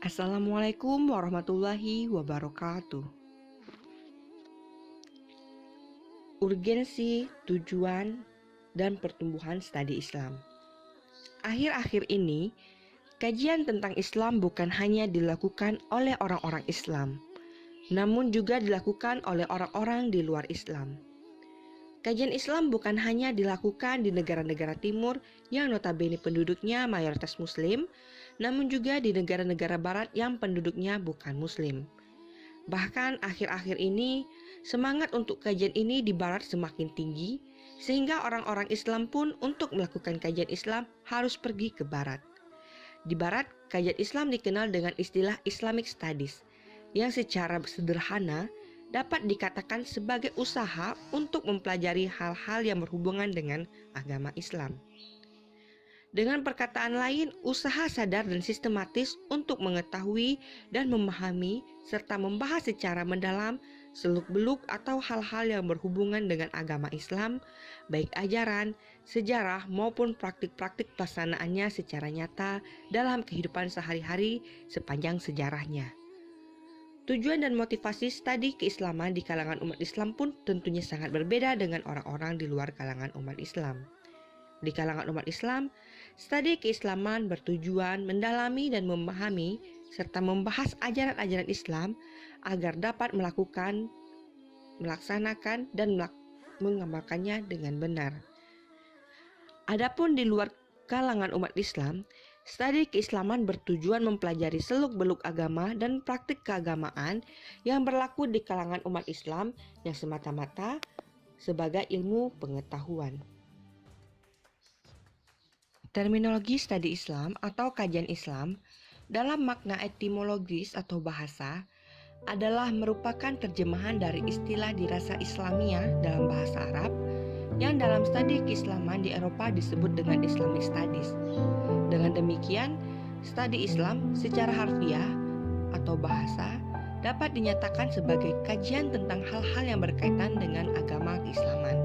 Assalamualaikum warahmatullahi wabarakatuh. Urgensi, tujuan, dan pertumbuhan studi Islam. Akhir-akhir ini, kajian tentang Islam bukan hanya dilakukan oleh orang-orang Islam, namun juga dilakukan oleh orang-orang di luar Islam. Kajian Islam bukan hanya dilakukan di negara-negara timur yang notabene penduduknya mayoritas muslim, namun juga di negara-negara barat yang penduduknya bukan muslim. Bahkan akhir-akhir ini, semangat untuk kajian ini di barat semakin tinggi, sehingga orang-orang Islam pun untuk melakukan kajian Islam harus pergi ke barat. Di barat, kajian Islam dikenal dengan istilah Islamic Studies, yang secara sederhana dapat dikatakan sebagai usaha untuk mempelajari hal-hal yang berhubungan dengan agama Islam. Dengan perkataan lain, usaha sadar dan sistematis untuk mengetahui dan memahami serta membahas secara mendalam seluk-beluk atau hal-hal yang berhubungan dengan agama Islam, baik ajaran, sejarah maupun praktik-praktik pelaksanaannya secara nyata dalam kehidupan sehari-hari sepanjang sejarahnya. Tujuan dan motivasi studi keislaman di kalangan umat Islam pun tentunya sangat berbeda dengan orang-orang di luar kalangan umat Islam. Di kalangan umat Islam, studi keislaman bertujuan mendalami dan memahami serta membahas ajaran-ajaran Islam agar dapat melaksanakan dan mengamalkannya dengan benar. Adapun di luar kalangan umat Islam, studi keislaman bertujuan mempelajari seluk-beluk agama dan praktik keagamaan yang berlaku di kalangan umat Islam yang semata-mata sebagai ilmu pengetahuan. Terminologi studi Islam atau kajian Islam dalam makna etimologis atau bahasa adalah merupakan terjemahan dari istilah dirasa Islamiyah dalam bahasa Arab yang dalam studi keislaman di Eropa disebut dengan Islamic Studies. Dengan demikian, studi Islam secara harfiah atau bahasa dapat dinyatakan sebagai kajian tentang hal-hal yang berkaitan dengan agama keislaman,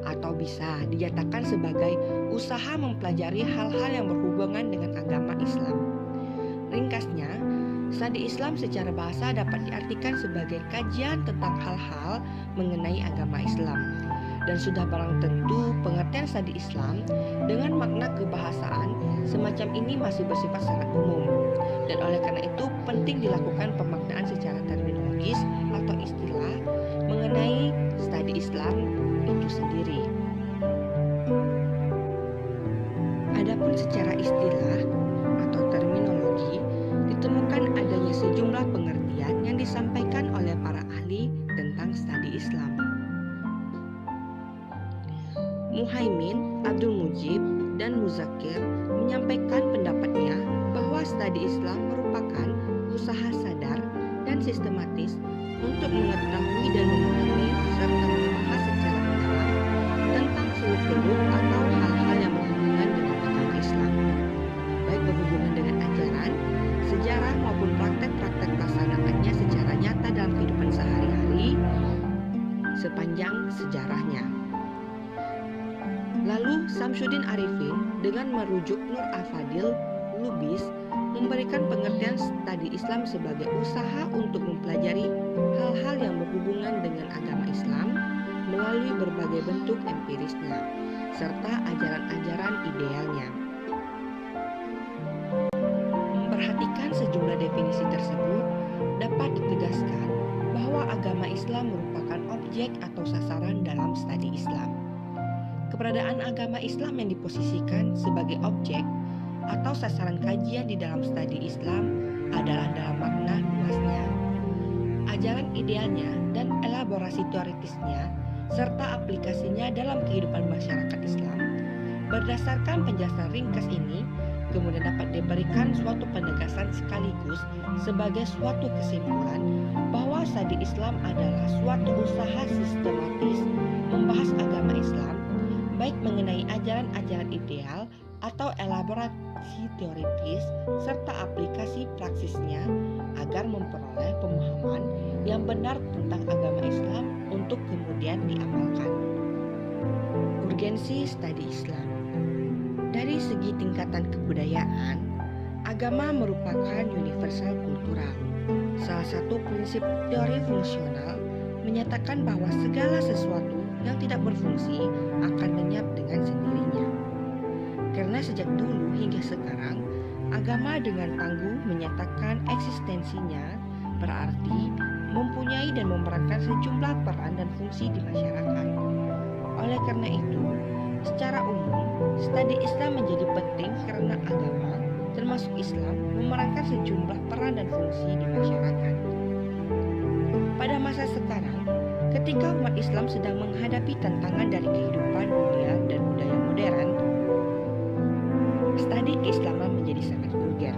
atau bisa dinyatakan sebagai usaha mempelajari hal-hal yang berhubungan dengan agama Islam. Ringkasnya, studi Islam secara bahasa dapat diartikan sebagai kajian tentang hal-hal mengenai agama Islam. Dan sudah barang tentu pengertian studi Islam dengan makna kebahasaan semacam ini masih bersifat sangat umum. Dan oleh karena itu penting dilakukan pemaknaan secara terminologis atau istilah mengenai studi Islam itu sendiri. Adapun secara istilah atau terminologi ditemukan adanya sejumlah pengertian yang disampaikan oleh para ahli tentang studi Islam. Muhaimin, Abdul Mujib, dan Muzakir menyampaikan pendapatnya bahwa studi Islam merupakan usaha sadar dan sistematis untuk mengetahui dan memahami serta membahas secara mendalam tentang seluk-beluk atau hal-hal yang berhubungan dengan agama Islam, baik berhubungan dengan ajaran, sejarah maupun praktek-praktek pelaksanaannya secara nyata dalam kehidupan sehari-hari sepanjang sejarahnya. Lalu Samsudin Arifin dengan merujuk Nur Al-Fadil Lubis memberikan pengertian studi Islam sebagai usaha untuk mempelajari hal-hal yang berhubungan dengan agama Islam melalui berbagai bentuk empirisnya serta ajaran-ajaran idealnya. Memperhatikan sejumlah definisi tersebut dapat ditegaskan bahwa agama Islam merupakan objek atau sasaran dalam studi Islam. Keberadaan agama Islam yang diposisikan sebagai objek atau sasaran kajian di dalam studi Islam adalah dalam makna luasnya, ajaran idealnya dan elaborasi teoritisnya serta aplikasinya dalam kehidupan masyarakat Islam. Berdasarkan penjelasan ringkas ini, kemudian dapat diberikan suatu penegasan sekaligus sebagai suatu kesimpulan bahwa studi Islam adalah suatu usaha sistematis membahas agama Islam, baik mengenai ajaran-ajaran ideal atau elaborasi teoritis serta aplikasi praksisnya agar memperoleh pemahaman yang benar tentang agama Islam untuk kemudian diamalkan. Urgensi studi Islam. Dari segi tingkatan kebudayaan, agama merupakan universal kultural. Salah satu prinsip teori fungsional menyatakan bahwa segala sesuatu yang tidak berfungsi akan lenyap dengan sendirinya. Karena sejak dulu hingga sekarang, agama dengan tangguh menyatakan eksistensinya, berarti mempunyai dan memerankan sejumlah peran dan fungsi di masyarakat. Oleh karena itu, secara umum, studi Islam menjadi penting karena agama, termasuk Islam, memerankan sejumlah peran dan fungsi di masyarakat. Pada masa sekarang, ketika umat Islam sedang menghadapi tantangan dari kehidupan dunia dan budaya modern, studi keislaman menjadi sangat urgen.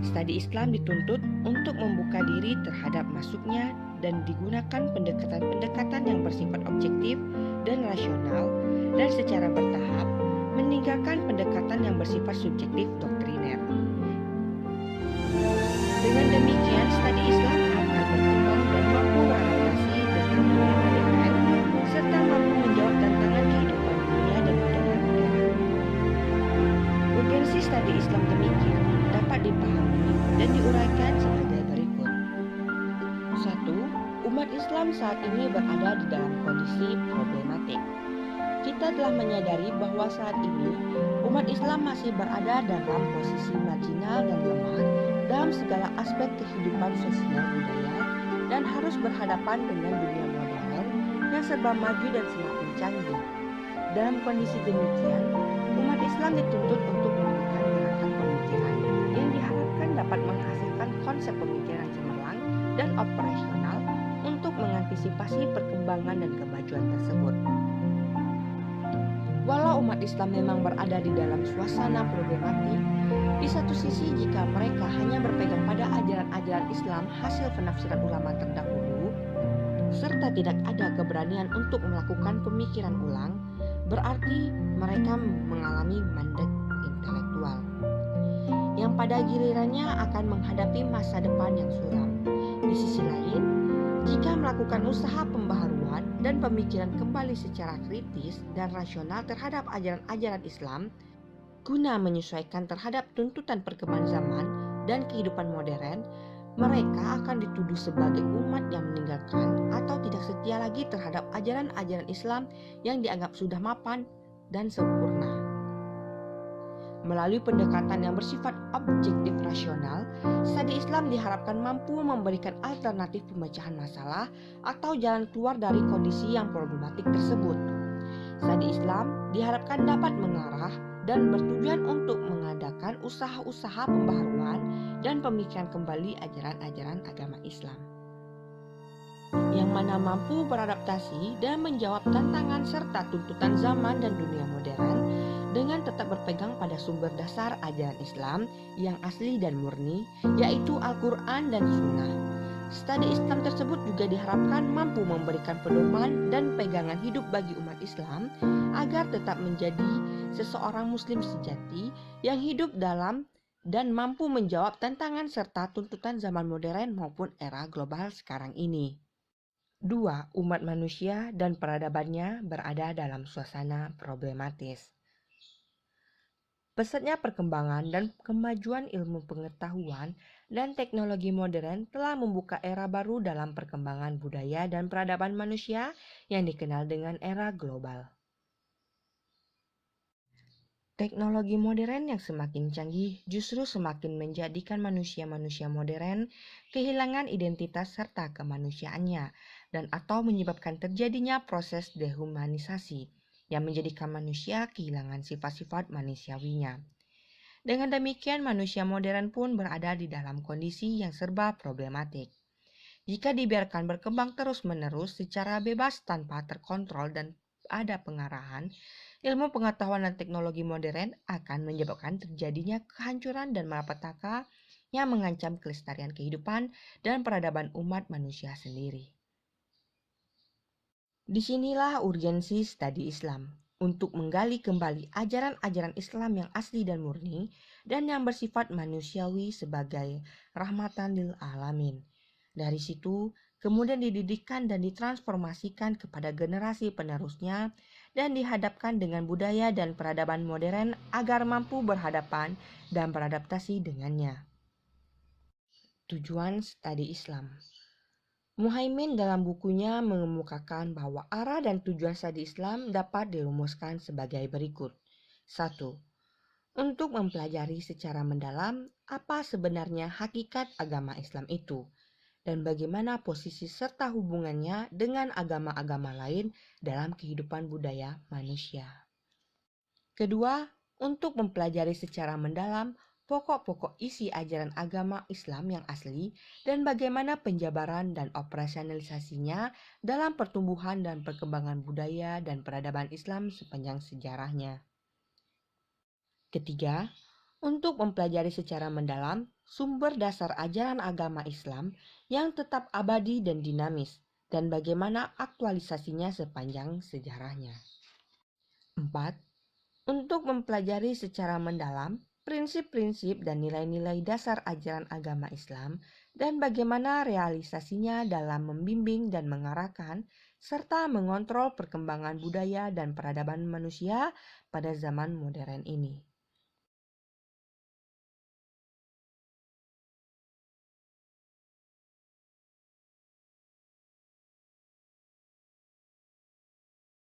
Studi Islam dituntut untuk membuka diri terhadap masuknya dan digunakan pendekatan-pendekatan yang bersifat objektif dan rasional dan secara bertahap meninggalkan pendekatan yang bersifat subjektif doktriner. Dengan demikian, studi Islam akan berkembang dan mampu beradaptasi dengan dunia modern serta mampu menjawab tantangan kehidupan dunia dan budaya modern. Urgensi studi Islam demikian dapat dipahami dan diuraikan sebagai berikut. 1. Umat Islam saat ini berada di dalam kondisi problematik. Kita telah menyadari bahwa saat ini umat Islam masih berada dalam posisi marginal dan lemah dalam segala aspek kehidupan sosial budaya dan harus berhadapan dengan dunia modern yang serba maju dan semakin canggih. Dalam kondisi demikian, umat Islam dituntut untuk melakukan gerakan pemikiran yang diharapkan dapat menghasilkan konsep pemikiran cemerlang dan operasional untuk mengantisipasi perkembangan dan kemajuan tersebut. Walau umat Islam memang berada di dalam suasana problematik, di satu sisi jika mereka hanya berpegang pada ajaran-ajaran Islam hasil penafsiran ulama terdahulu, serta tidak ada keberanian untuk melakukan pemikiran ulang, berarti mereka mengalami mandek intelektual, yang pada gilirannya akan menghadapi masa depan yang suram. Di sisi lain, jika melakukan usaha pembaharuan dan pemikiran kembali secara kritis dan rasional terhadap ajaran-ajaran Islam, guna menyesuaikan terhadap tuntutan perkembangan zaman dan kehidupan modern, mereka akan dituduh sebagai umat yang meninggalkan atau tidak setia lagi terhadap ajaran-ajaran Islam yang dianggap sudah mapan dan sempurna. Melalui pendekatan yang bersifat objektif rasional, studi Islam diharapkan mampu memberikan alternatif pemecahan masalah atau jalan keluar dari kondisi yang problematik tersebut. Studi Islam diharapkan dapat mengarah dan bertujuan untuk mengadakan usaha-usaha pembaharuan dan pemikiran kembali ajaran-ajaran agama Islam, yang mana mampu beradaptasi dan menjawab tantangan serta tuntutan zaman dan dunia modern dengan tetap berpegang pada sumber dasar ajaran Islam yang asli dan murni, yaitu Al-Quran dan Sunnah. Studi Islam tersebut juga diharapkan mampu memberikan pedoman dan pegangan hidup bagi umat Islam agar tetap menjadi seseorang muslim sejati yang hidup dalam dan mampu menjawab tantangan serta tuntutan zaman modern maupun era global sekarang ini. 2. Umat manusia dan peradabannya berada dalam suasana problematis. Pesatnya perkembangan dan kemajuan ilmu pengetahuan dan teknologi modern telah membuka era baru dalam perkembangan budaya dan peradaban manusia yang dikenal dengan era global. Teknologi modern yang semakin canggih justru semakin menjadikan manusia-manusia modern kehilangan identitas serta kemanusiaannya dan atau menyebabkan terjadinya proses dehumanisasi yang menjadikan manusia kehilangan sifat-sifat manusiawinya. Dengan demikian, manusia modern pun berada di dalam kondisi yang serba problematik. Jika dibiarkan berkembang terus-menerus secara bebas tanpa terkontrol dan ada pengarahan, ilmu pengetahuan dan teknologi modern akan menyebabkan terjadinya kehancuran dan malapetaka yang mengancam kelestarian kehidupan dan peradaban umat manusia sendiri. Disinilah urgensi studi Islam untuk menggali kembali ajaran-ajaran Islam yang asli dan murni dan yang bersifat manusiawi sebagai rahmatan lil alamin. Dari situ kemudian dididikkan dan ditransformasikan kepada generasi penerusnya dan dihadapkan dengan budaya dan peradaban modern agar mampu berhadapan dan beradaptasi dengannya. Tujuan studi Islam. Muhaimin dalam bukunya mengemukakan bahwa arah dan tujuan studi Islam dapat dirumuskan sebagai berikut. 1. Untuk mempelajari secara mendalam apa sebenarnya hakikat agama Islam itu dan bagaimana posisi serta hubungannya dengan agama-agama lain dalam kehidupan budaya manusia. Kedua, untuk mempelajari secara mendalam pokok-pokok isi ajaran agama Islam yang asli dan bagaimana penjabaran dan operasionalisasinya dalam pertumbuhan dan perkembangan budaya dan peradaban Islam sepanjang sejarahnya. Ketiga, untuk mempelajari secara mendalam sumber dasar ajaran agama Islam yang tetap abadi dan dinamis dan bagaimana aktualisasinya sepanjang sejarahnya. 4. Untuk mempelajari secara mendalam prinsip-prinsip dan nilai-nilai dasar ajaran agama Islam dan bagaimana realisasinya dalam membimbing dan mengarahkan serta mengontrol perkembangan budaya dan peradaban manusia pada zaman modern ini.